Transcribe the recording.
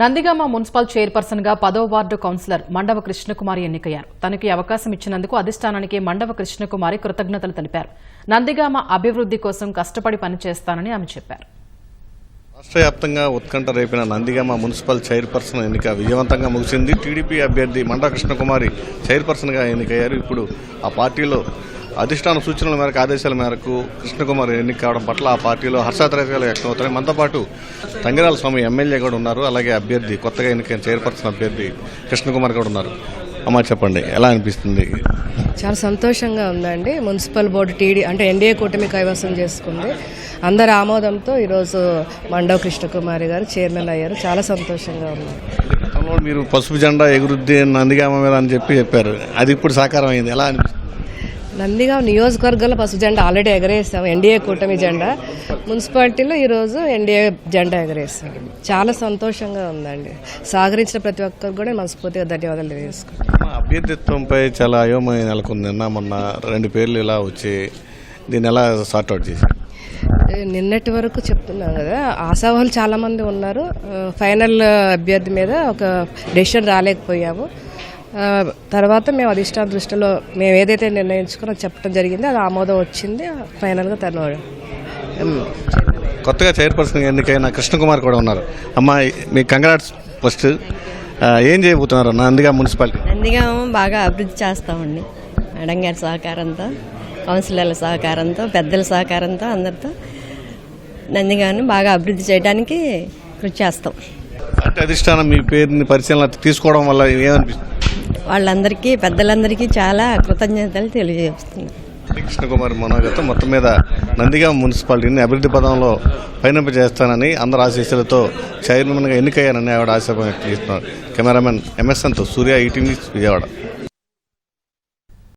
Nandigama municipal chairperson గా 10వ ward councillor Mandava Krishnakumari ఎన్నికయ్యారు. తనకి అవకాశం ఇచ్చినందుకు అధిష్టానానికి మండవ కృష్ణకుమారి కృతజ్ఞతలు తెలిపారు. నందిగామ అభివృద్ధి కోసం కష్టపడి పనిచేస్తానని ఆమె చెప్పారు. రాష్ట్ర వ్యాప్తంగా ఉత్కంఠ రేపిన నందిగామ మున్సిపల్ చైర్పర్సన్ ఎన్నిక విజయవంతంగా ముగిసింది. టీడీపీ అభ్యర్థి మండవ కృష్ణకుమారి చైర్పర్సన్గా ఎన్నికయ్యారు. ఇప్పుడు ఆ పార్టీలో అధిష్టాన సూచనల మేరకు ఆదేశాల మేరకు కృష్ణకుమారి ఎన్నిక కావడం పట్ల ఆ పార్టీలో హర్షాతిరేకాలు వ్యక్తం అవుతాయి. మనతో పాటు తంగిరాల స్వామి ఎమ్మెల్యే కూడా ఉన్నారు. అలాగే అభ్యర్థి కొత్తగా ఎన్నికైన చైర్పర్సన్ అభ్యర్థి కృష్ణకుమారి కూడా ఉన్నారు. అమ్మ చెప్పండి, ఎలా అనిపిస్తుంది? చాలా సంతోషంగా ఉందండి. మున్సిపల్ బోర్డు ఎన్డీఏ కూటమి కైవసం చేసుకుంది. అందరి ఆమోదంతో ఈరోజు మండవ కృష్ణకుమారి గారు చైర్మన్ అయ్యారు. చాలా సంతోషంగా ఉంది. మీరు పసుపు జెండా ఎగురుద్ది నందిగామ మీద అని చెప్పారు, అది ఇప్పుడు సాకారం అయింది, ఎలా అనిపిస్తుంది? నందిగామ నియోజకవర్గంలో పసుపు జెండా ఆల్రెడీ ఎగరేస్తాం, ఎన్డీఏ కూటమి జెండా. మున్సిపాలిటీలో ఈరోజు ఎన్డీఏ జెండా ఎగరేస్తాం. చాలా సంతోషంగా ఉందండి. సహకరించిన ప్రతి ఒక్కరు కూడా మనస్ఫూర్తిగా ధన్యవాదాలు తెలియజేసుకుంటాం. అభ్యర్థిత్వంపై చాలా అయోమయం నెలకొంది. నిన్న మొన్న 2 పేర్లు ఇలా వచ్చి దీన్ని ఎలా సార్ట్అవుట్ చేశారు? నిన్నటి వరకు చెప్తున్నాం కదా, ఆశావాహులు చాలా మంది ఉన్నారు. ఫైనల్ అభ్యర్థి మీద ఒక డెసిషన్ రాలేకపోయాము. తర్వాత మేము అధిష్టాన దృష్టిలో మేము ఏదైతే నిర్ణయించుకున్నా చెప్పడం జరిగింది, అది ఆమోదం వచ్చింది. ఫైనల్గా తను కొత్తగా చైర్పర్సన్ ఎన్నికైన కృష్ణకుమార్ కూడా ఉన్నారు. అమ్మ, మీ కంగ్రాట్స్. ఫస్ట్ ఏం చేయబోతున్నారు నందిగామ మున్సిపాలిటీ? నందిగామ బాగా అభివృద్ధి చేస్తామండి. మేడం గారి సహకారంతో, కౌన్సిలర్ల సహకారంతో, పెద్దల సహకారంతో, అందరితో నందిగామని బాగా అభివృద్ధి చేయడానికి కృషి చేస్తాం. అంటే అధిష్టానం మీ పేరుని పరిశీలన తీసుకోవడం వల్ల ఏమనిపిస్తుంది? వాళ్ళందరికీ, పెద్దలందరికీ చాలా కృతజ్ఞతలు తెలియజేస్తున్నాం. కృష్ణకుమారి మనోగతం మొత్తం మీద నందిగామ మున్సిపాలిటీని అభివృద్ధి పదంలో పయనింపజేస్తానని అందరి ఆశీస్సులతో చైర్మన్గా ఎన్నికయ్యానని ఆవిడ ఆశాభావం వ్యక్తం చేస్తున్నారు. కెమెరామెన్ ఎంఎస్ఎన్తో సూర్య, ఈటీవీ విజయవాడ.